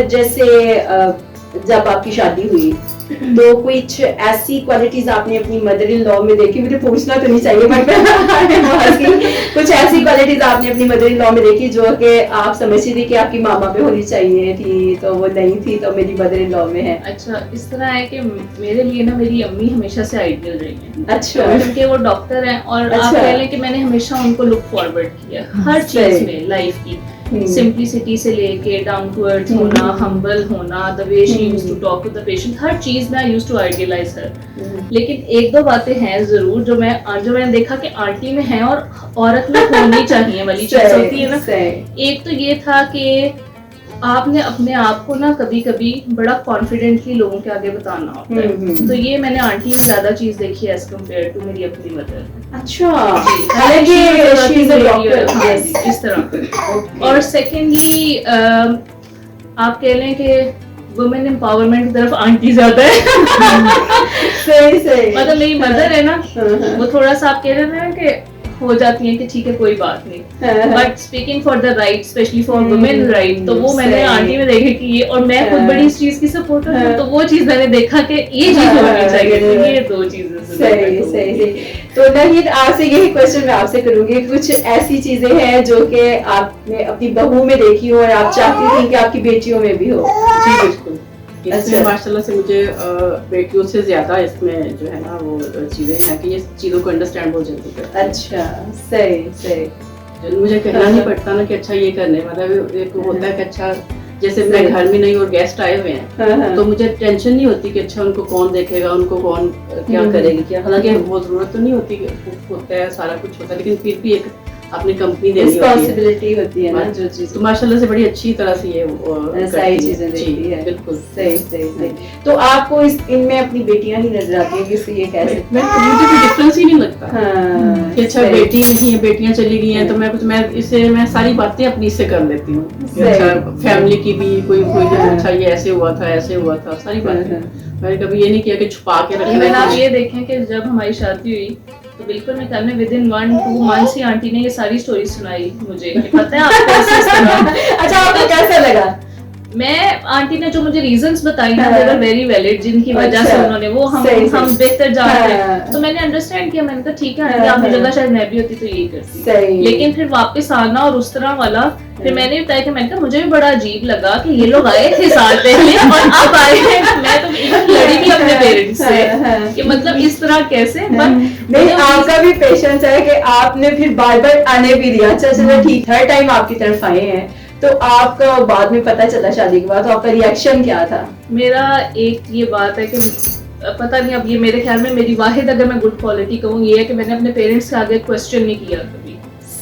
जैसे जब आपकी शादी हुई तो कुछ ऐसी क्वालिटीज आपने अपनी मदर इन लॉ में देखी, मुझे पूछना तो नहीं चाहिए बट कुछ ऐसी क्वालिटीज आपने अपनी मदर इन लॉ में देखी जो कि आप समझती थी कि आपकी मामा पे होनी चाहिए थी तो वो नहीं थी तो मेरी मदर इन लॉ में है? अच्छा, इस तरह है कि मेरे लिए ना मेरी अम्मी हमेशा से आइडियल रही है। अच्छा। क्योंकि वो डॉक्टर हैं और अच्छा। आप कह लें कि मैंने हमेशा उनको लुक फॉरवर्ड किया हर चीज में, लाइफ की सिंपलिसिटी से लेके डाउन टू अर्थ होना, हम्बल होना, the way she used to talk to the patient, हर चीज में I used to idealise her. लेकिन एक दो बातें हैं जरूर जो मैंने देखा कि आंटी में है और औरत में होनी चाहिए वाली चीज होती है ना। एक तो ये था कि आपने अपने आप को ना कभी कभी बड़ा कॉन्फिडेंटली लोगों के आगे बताना होता है, तो ये मैंने आंटी में ज्यादा चीज देखी है एज कम्पेयर टू मेरी अपनी मदर। अच्छा, इस तरह। और सेकेंडली आप कह लें कि वुमेन एम्पावरमेंट की तरफ आंटी ज्यादा है। सही। मतलब मेरी मदर है ना, वो थोड़ा सा आप कह रहे हैं कि हो जाती है कि ठीक है कोई बात नहीं, but speaking for the right, specially for women right, तो वो मैंने आंटी में देखी कि ये, और मैं खुद बड़ी इस चीज की सपोर्टर हूँ, तो वो चीज मैंने देखा कि ये चीज होनी चाहिए। तो ये दो चीजें सही। तो नहीं, आपसे यही क्वेश्चन मैं आपसे करूंगी, कुछ ऐसी चीजें हैं जो कि आपने अपनी बहू में देखी हो और आप चाहती थी कि आपकी बेटियों में भी हो? जी बिल्कुल। इसमें माशाल्लाह से मुझे बेटियों से ज्यादा इसमें जो है ना वो चीजें हैं कि ये चीजों को अंडरस्टैंड बहुत जल्दी करते हैं। अच्छा, सही। मुझे कहना नहीं पड़ता ना कि अच्छा ये करने, मतलब एक होता है कि अच्छा जैसे मैं घर में नहीं और गेस्ट आए हुए हैं तो मुझे टेंशन नहीं होती कि अच्छा उनको कौन देखेगा, उनको कौन क्या करेगी क्या, हालांकि बहुत जरूरत तो नहीं होती, होता है सारा कुछ होता है, लेकिन फिर भी एक अपनी कंपनी देनी रिस्पांसिबिलिटी होती है ना जो चीज, तो माशाल्लाह से बड़ी अच्छी तरह से ये सारी चीजें देखती है। बिल्कुल सही। तो आपको इनमें अपनी बेटियां ही नजर आती हैं कि ये कैसे? मुझे कोई डिफरेंस ही नहीं लगता कि अच्छा बेटी नहीं है, बेटियां चली गई हैं तो मैं सारी बातें अपनी से कर लेती हूँ। अच्छा फैमिली की भी कोई अच्छा ये ऐसे हुआ था सारी बातें मैंने कभी ये नहीं किया कि छुपा के रखना। आप ये देखें कि जब हमारी शादी हुई तो बिल्कुल मैं घर में विदिन 1-2 मंथ्स ही आंटी ने ये सारी स्टोरी सुनाई मुझे, पता है आपको अच्छा, आपको कैसा लगा? मैं आंटी ने जो मुझे रीजंस बताई ना, दे वर वेरी वैलिड, जिनकी वजह से उन्होंने वो हम बेहतर जानते हैं, तो मैंने अंडरस्टैंड किया। मैंने कहा ठीक है आंटी, आपकी जगह शायद मैं भी होती तो यही करती, लेकिन फिर वापस आना और उस तरह वाला, फिर मैंने बताया कि मैंने कहा मुझे भी बड़ा अजीब लगा कि ये लोग आए थे साल पहले और अब आए हैं, मैं तो लड़ी भी अपने पेरेंट्स से कि मतलब इस तरह कैसे। नहीं, आपका भी पेशेंस है कि आपने फिर बार आने भी दिया। अच्छा चलो ठीक, हर टाइम आपकी तरफ आए हैं तो आपका बाद में पता चला शादी के बाद, तो आपका रिएक्शन क्या था? मेरा एक ये बात है कि पता नहीं, अब ये मेरे ख्याल में मेरी वाहिद अगर मैं गुड क्वालिटी कहूँ ये है कि मैंने अपने पेरेंट्स के आगे क्वेश्चन नहीं किया कभी।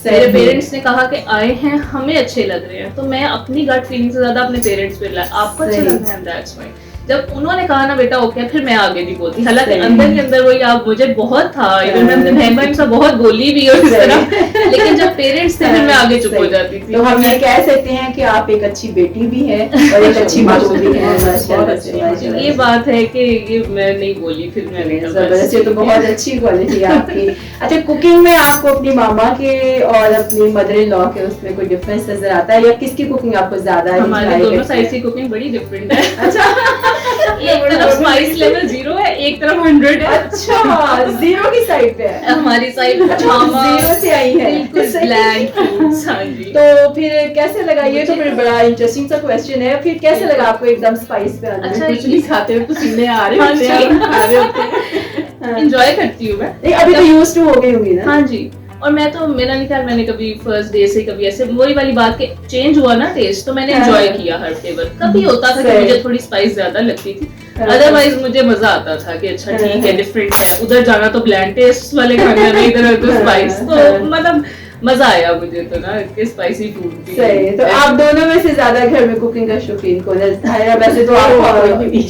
मेरे पेरेंट्स ने कहा कि आए हैं, हमें अच्छे लग रहे हैं, तो मैं अपनी गट फीलिंग से ज्यादा अपने पेरेंट्स पे आपको अच्छा लग रहा है, दैट्स फाइन। जब उन्होंने कहा ना बेटा ओके, फिर मैं आगे नहीं बोलती, हालांकि अंदर के अंदर वही आप मुझे बहुत था, इवन मैं अपने बहन भाई से बहुत बोली भी और इस तरह, लेकिन जब पेरेंट्स थे फिर मैं आगे चुप हो जाती थी। तो हम ये कह सकते हैं कि आप एक अच्छी बेटी भी है और एक अच्छी माँ भी है। ये बात है कि ये मैं नहीं बोली, फिर मैंने जबरदस्त, ये तो बहुत अच्छी क्वालिटी है आपकी। अच्छा, कुकिंग में आपको अपनी मामा के और अपनी मदर इन लॉ के उसमें कोई डिफरेंस नजर आता है या किसकी कुकिंग आपको ज्यादा? हमारे दोनों साइड की कुकिंग बड़ी डिफरेंट है। अच्छा, एक तरफ स्पाइस लेवल 0 है, एक तरफ 100 है। अच्छा, 0 की साइड पे है हमारी साइड, 0 से आई है। तो फिर कैसे लगा? ये तो फिर बड़ा इंटरेस्टिंग सा क्वेश्चन है, फिर कैसे लगा आपको एकदम स्पाइस पे आना? अच्छा, कुछ नहीं खाते हुए पसीने आ रहे होते हैं, एंजॉय करती हूँ मैं। अभी तो यूज्ड टू हो गई होंगी ना? हाँ जी, और मैं तो मेरा नहीं ख्याल मैंने कभी फर्स्ट डे से कभी ऐसे वही वाली बात के चेंज हुआ ना टेस्ट, तो मैंने एंजॉय किया हर फ्लेवर। कभी होता था कि मुझे थोड़ी स्पाइस ज्यादा लगती थी, अदरवाइज मुझे मजा आता था कि अच्छा ठीक है डिफरेंट है, उधर जाना तो ब्लैंड टेस्ट वाले खाने में, इधर तो स्पाइस, तो मतलब मजा आया मुझे तो ना कि स्पाइसी फूड भी। सही। तो आप दोनों में से ज्यादा घर में कुकिंग का शौकीन कौन है? वैसे तो आप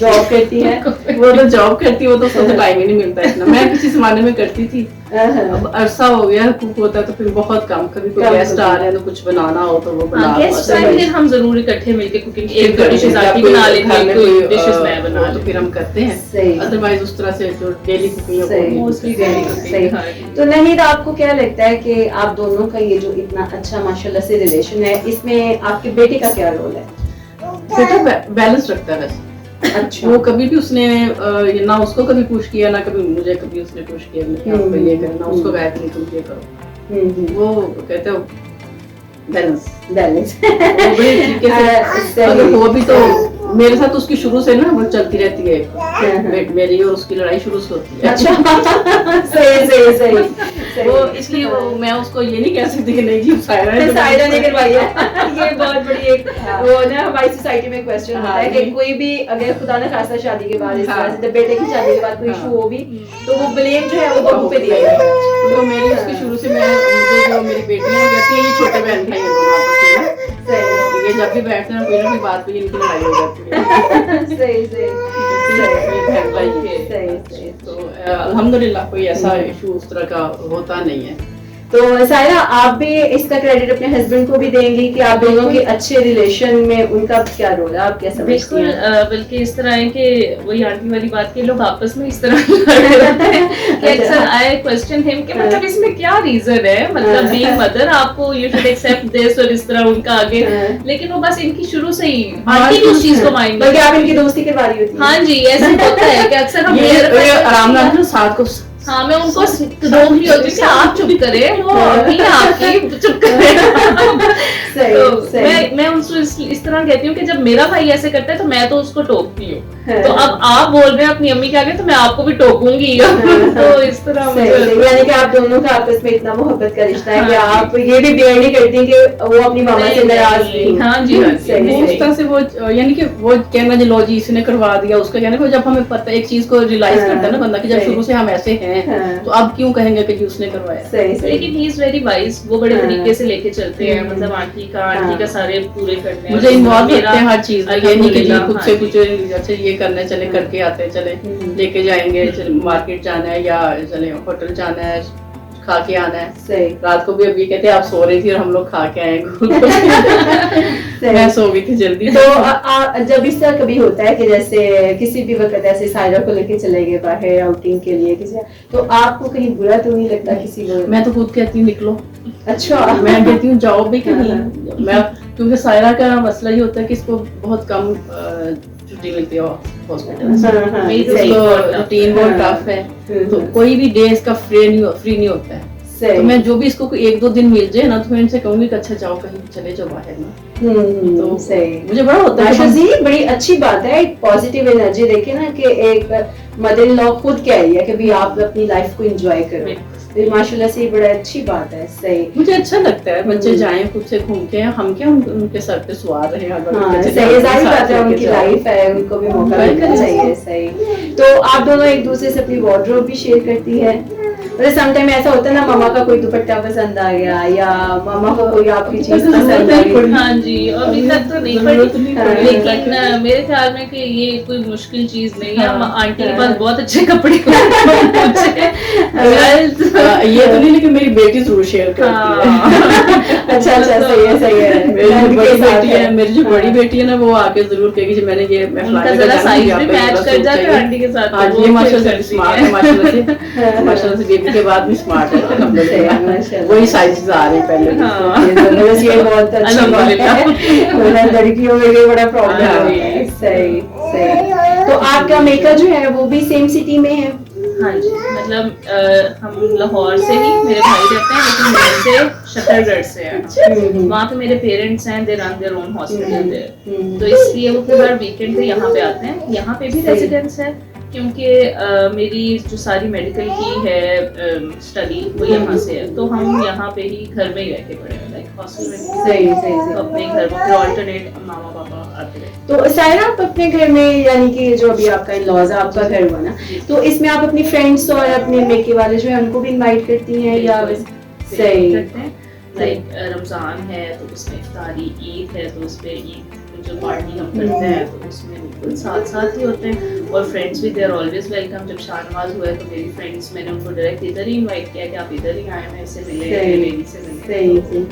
जॉब करती हैं। वो तो जॉब करती है, वो तो उसको टाइम ही नहीं मिलता इतना। मैं किसी जमाने में करती थी, अब अरसा हो गया कुक होता तो फिर बहुत कम, कभी कोई गेस्ट आ रहे हैं तो कुछ बनाना हो तो वो बना, गेस्ट टाइम फिर हम जरूर इकट्ठे मिलके कुकिंग एक दो डिशेस आती बना लेते हैं, कोई डिशेस मैं बना तो फिर हम करते हैं, अदरवाइज उस तरह से जो daily cooking mostly daily cooking. तो नहीं, आपको क्या लगता है कि आप दोनों का ये जो इतना अच्छा माशाल्लाह से रिलेशन है, इसमें आपके बेटे का क्या रोल है? बेटा बैलेंस रखता है वैसे। अच्छा वो कभी भी उसने ना उसको कभी पुश किया ना कभी मुझे कभी उसने पुश किया कि आप ये करना, उसको कहा कि नहीं तुम ये करो। वो कहते हो बैलेंस बैलेंस बड़े तरीके से अगर हो भी तो मेरे साथ उसकी शुरू से ना वो चलती रहती है, मेरी और उसकी लड़ाई शुरू से होती है। अच्छा सही सही सही वो इसलिए वो मैं उसको ये नहीं कह सकती कि नहीं जी सायरा ने सायरा ने करवाई है। ये बहुत बड़ी एक वो ना हमारी सोसाइटी में क्वेश्चन होता है कि कोई भी अगर खुदा न खास्ता शादी के बाद इस तरह से बेटे की शादी के बाद कोई इशू हो भी तो वो ब्लेम जो है वो बहू पे दिया जाता है। तो मेरी उसकी शुरू से मैं मुझे जो मेरी बेटियां कहती है ये छोटे बहन भाई हैं दोनों आपस में ना, ये जब भी बैठते हैं कोई ना कोई बात पे इनकी लड़ाई हो जाती है। सही सही बहन भाई के सही तो अल्हम्दुलिल्लाह कोई ऐसा इशू उस तरह का होता नहीं है। तो सायरा आप भी इसका क्रेडिट अपने हस्बैंड को भी देंगी कि आप दोनों के अच्छे रिलेशन में उनका क्या रोल है, आप क्या समझती बिल्कुल हैं? बल्कि इस तरह है कि वही आंटी वाली बात के लोग आपस में इस तरह लड़ रहे हैं कि अक्सर आई क्वेश्चन हिम कि मतलब इसमें क्या रीजन है, मतलब बीइंग मदर आपको यू शुड एक्सेप्ट दिस और इस तरह उनका आगे, लेकिन वो बस इनकी शुरू से ही आंटी की उस चीज को माइंड बल्कि आप इनकी दोस्ती करवा रही होती हैं। हाँ जी ऐसे होता है कि अक्सर हम ये आराम नाम साथ को हाँ मैं उनको रोक रही होती हूँ कि आप चुप करें, वो अभी आपकी चुप करें। सही, तो सही। मैं उनसे इस तरह कहती हूँ कि जब मेरा भाई ऐसे करता है तो मैं तो उसको टोकती हूँ, हाँ। तो अब आप बोल रहे हैं अपनी अम्मी के आगे तो मैं आपको भी टोकूंगी। तो इस तरह सही, सही। यानी कि आप दोनों का आपस में इतना मोहब्बत का रिश्ता है कि आप ये भी बेयर नहीं करती कि वो अपनी मामा से नाराज भी। हाँ जी हाँ जी। वो उस तरह से वो यानी कि वो कहना जी लो जी इसने करवा दिया उसका, यानी कि जब हमें पता एक चीज को रियलाइज करता है ना बंदा कि जब शुरू से हम ऐसे हैं तो अब क्यों कहेंगे कि जी उसने करवाया। सही सही। लेकिन ही इज वेरी वाइज, वो बड़े तरीके से लेके चलते हैं, मतलब आंटी का सारे पूरे करते हैं। मुझे इन्वॉल्व करते हैं हर चीज में, ये नहीं कि जी खुद हाँ से कुछ अच्छा ये करने चले करके आते हैं, चले लेके जाएंगे, चले मार्केट जाना है या चले होटल जाना है, खा के आना है। सही। रात को भी अभी कहते हैं आप सो रही थी और हम लोग खा के आए। मैं सो गई थी जल्दी। तो जब इस तरह कभी होता है कि जैसे किसी भी वक्त ऐसे सायरा को लेके चले गए बाहर आउटिंग के लिए किसी, तो आपको कहीं बुरा तो नहीं लगता किसी को? मैं तो खुद कहती हूँ निकलो। अच्छा मैं कहती हूँ जाओ भी कहीं। मैं क्योंकि सायरा का मसला ये होता है कि इसको बहुत कम छुट्टी मिलती है हॉस्पिटल से, तो रूटीन बहुत टफ है, तो कोई भी डे इसका फ्री नहीं होता है। तो मैं जो भी इसको एक दो दिन मिल जाए ना तो मैं इनसे कहूंगी कि अच्छा जाओ कहीं चले जाओ बाहर ना। तो सही। मुझे बड़ा होता है आशा जी बड़ी अच्छी बात है, एक पॉजिटिव एनर्जी देखे ना कि एक मदर इन लॉ खुद कह रही है कि भी आप अपनी लाइफ को एंजॉय करो, तो माशाल्लाह से बड़ा अच्छी बात है। सही, मुझे अच्छा लगता है बच्चे जाएं खुद से घूम के, हम क्या उनके सर पे सवार रहे हैं। सही, जाहिर बात है उनकी लाइफ है, उनको भी मौका मिलना चाहिए। सही। तो आप दोनों एक दूसरे से अपनी वार्डरोब भी शेयर करती है? समटाइम ऐसा होता है ना मामा का कोई दुपट्टा पसंद आ गया या मामा को कोई आपकी चीज पसंद आ गई। हाँ जी, अभी तक तो नहीं पड़ी, लेकिन मेरे ख्याल में कि ये कोई मुश्किल चीज नहीं है। आंटी के पास बहुत अच्छे कपड़े ये तो नहीं, लेकिन मेरी बेटी जरूर शेयर करती है। अच्छा अच्छा, सही है सही है। मेरी बड़ी बेटी है, मेरी जो बड़ी बेटी है ना वो आके जरूर कहेगी जी मैंने ये साइज भी मैच कर जाता है आंटी के साथ। हाँ ये माशाल्लाह से स्मार्ट है, माशाल्लाह से बेबी के बाद भी स्मार्ट है अल्हम्दुलिल्लाह। वही साइजेस आ रहे हैं पहले। बस ये बहुत अच्छी बात है, लड़कियों में भी बड़ा प्रॉब्लम है। सही सही। तो आपका मेकअप जो है वो भी सेम सिटी में है? हाँ जी, मतलब हम लाहौर से ही, मेरे भाई रहते हैं लेकिन मेरे से शकरगढ़ से हैं। वहाँ पे मेरे पेरेंट्स हैं, they run their own hospital there, तो इसलिए वो फिर हर वीकेंड पे यहाँ पे आते हैं। यहाँ पे भी रेजिडेंस है क्योंकि मेरी जो सारी मेडिकल की है स्टडी वो यहाँ से है, तो हम यहाँ पे ही घर में ही रह के पढ़े हैं, लाइक हॉस्टल में। सही सही। तो अपने घर में फिर ऑल्टरनेट मामा पापा आते हैं। तो सायरा आप अपने घर में, यानी कि जो अभी आपका इन-लॉज है, आपका घर हुआ ना, तो इसमें आप अपनी फ्रेंड्स और अपने मेके वाले जो है उनको भी इनवाइट करती हैं या? सही। लाइक रमजान है तो उसमें इफ्तारी, ईद है तो उसमें ईद जो पार्टी हम करते हैं तो उसमें बिल्कुल साथ साथ ही होते हैं, और फ्रेंड्स भी दे आर ऑलवेज वेलकम। जब शाहनवाज हुआ है तो मेरी फ्रेंड्स, मैंने उनको डायरेक्ट इधर ही इनवाइट किया कि आप इधर ही आए, मैं इससे मिले, बेबी से मिले। सही।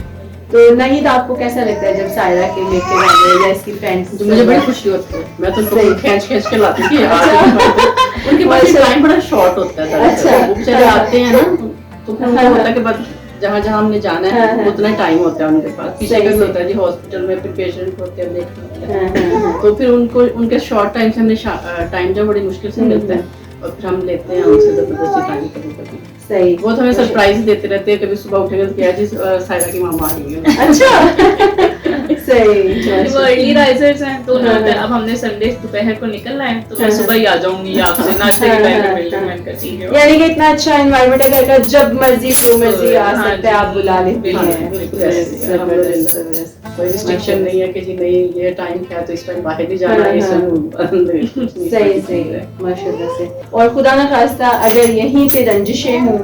तो नहीं तो आपको कैसा लगता है जब सायरा के मेके वाले या इसकी फ्रेंड्स? मुझे बड़ी खुशी होती है, मैं तो उनको खींच के लाती थी। उनके पास टाइम बड़ा शॉर्ट होता है। अच्छा, वो बेचारे आते हैं ना तो उनको होता है कि बस जहाँ जहाँ हमने जाना है उतना टाइम होता है उनके पास। पीछे का भी होता है जी हॉस्पिटल में फिर पेशेंट होते हैं देखते हैं, तो फिर उनको उनके शॉर्ट टाइम से हमें टाइम जब बड़ी मुश्किल से मिलता है और फिर हम लेते हैं उनसे जबरदस्ती टाइम कभी सही। वो तो हमें सरप्राइज देते रहते हैं, कभी सुबह उठेंगे तो क्या जी सायरा की मामा आ रही है। अच्छा सही। वो अर्ली राइजर्स हैं तो अब हमने संडे दोपहर को निकलना है तो मैं सुबह ही आ जाऊंगी आपसे नाश्ते के टाइम पे मिल लूंगी। मैंने कहा ठीक है। यानी कि इतना अच्छा एनवायरनमेंट है घर का, जब मर्जी जो मर्जी आ हाँ सकते हैं, आप बुला लेते हैं। बिल्कुल ऐसे, अल्हम्दुलिल्लाह। कोई रिस्ट्रिक्शन नहीं है कि जी नहीं ये टाइम क्या है तो इस टाइम बाहर नहीं जाना है, सही सही माशाल्लाह से। और खुदा ना खास्ता अगर यहीं पे रंजिशें हों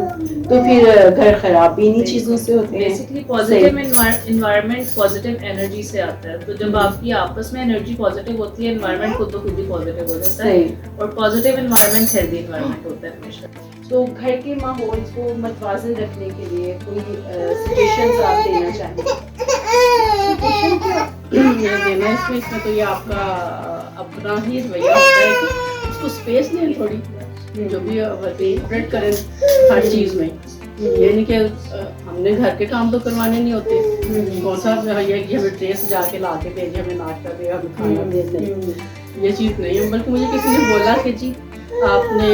तो फिर घर खराब भी इन्हीं चीजों से होते हैं। Basically positive environment positive energy से आता है, तो जब आपकी आपस में एनर्जी पॉजिटिव होती है एनवायरनमेंट खुद ब खुद ही पॉजिटिव हो जाता है और पॉजिटिव एनवायरनमेंट हेल्दी एनवायरनमेंट होता है हमेशा। तो घर के माहौल को मतवाजन रखने के लिए कोई सजेशंस आप देना चाहेंगे? देना इसमें तो ये आपका अपना ही रवैया होता है कि उसको स्पेस दें थोड़ी, जो भी ऑपरेट करें हर चीज में। ये नहीं कि हमने घर के काम तो करवाने नहीं होते, कौन सा ये कि हमें ट्रेस जाके ला के भेजे, हमें नाश्ता दे, हमें खाना दे, नहीं ये चीज़ नहीं है। बल्कि मुझे किसी ने बोला कि जी आपने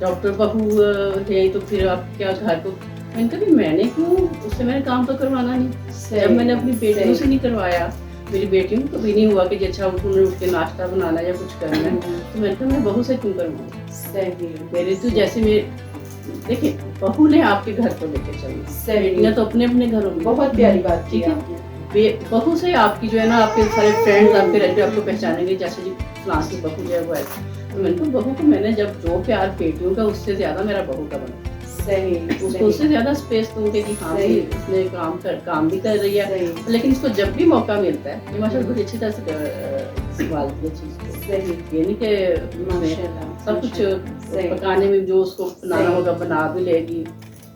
डॉक्टर बहू है तो फिर आप क्या घर को, मैंने कहा मैंने क्यों, उससे मैंने काम तो करवाना नहीं। जब मैंने अपनी बेटियों से नहीं करवाया, मेरी बेटियों को कभी नहीं हुआ कि अच्छा उन्होंने उठ के नाश्ता बनाना या कुछ करना है, तो मैंने कहा मैं बहू से क्यों करवाऊँ। मेरे तो जैसे मेरे देखिए बहू ने आपके घर को लेके चलना, बेटियां तो अपने अपने घरों में। बहुत प्यारी बात ठीक है, बहू से आपकी जो है ना आपके सारे फ्रेंड्स आपके रहते आपको पहचानेंगे, जैसे जी फलां की बहू जो है वो है। तो मैंने कहा बहू को मैंने जब जो प्यार बेटियों का उससे ज्यादा मेरा बहू का बना। सही, उसको उससे ज्यादा स्पेस दूंगे कि हाँ भाई उसने काम भी कर रही है, लेकिन इसको जब भी मौका मिलता है ये माशाल्लाह बड़ी अच्छी तरह से इस्तेमाल किया चीज को। ये नहीं कि सब कुछ पकाने में जो उसको बनाना होगा बना भी लेगी,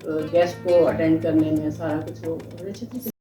गेस्ट को अटेंड करने में सारा कुछ वो बड़े अच्छे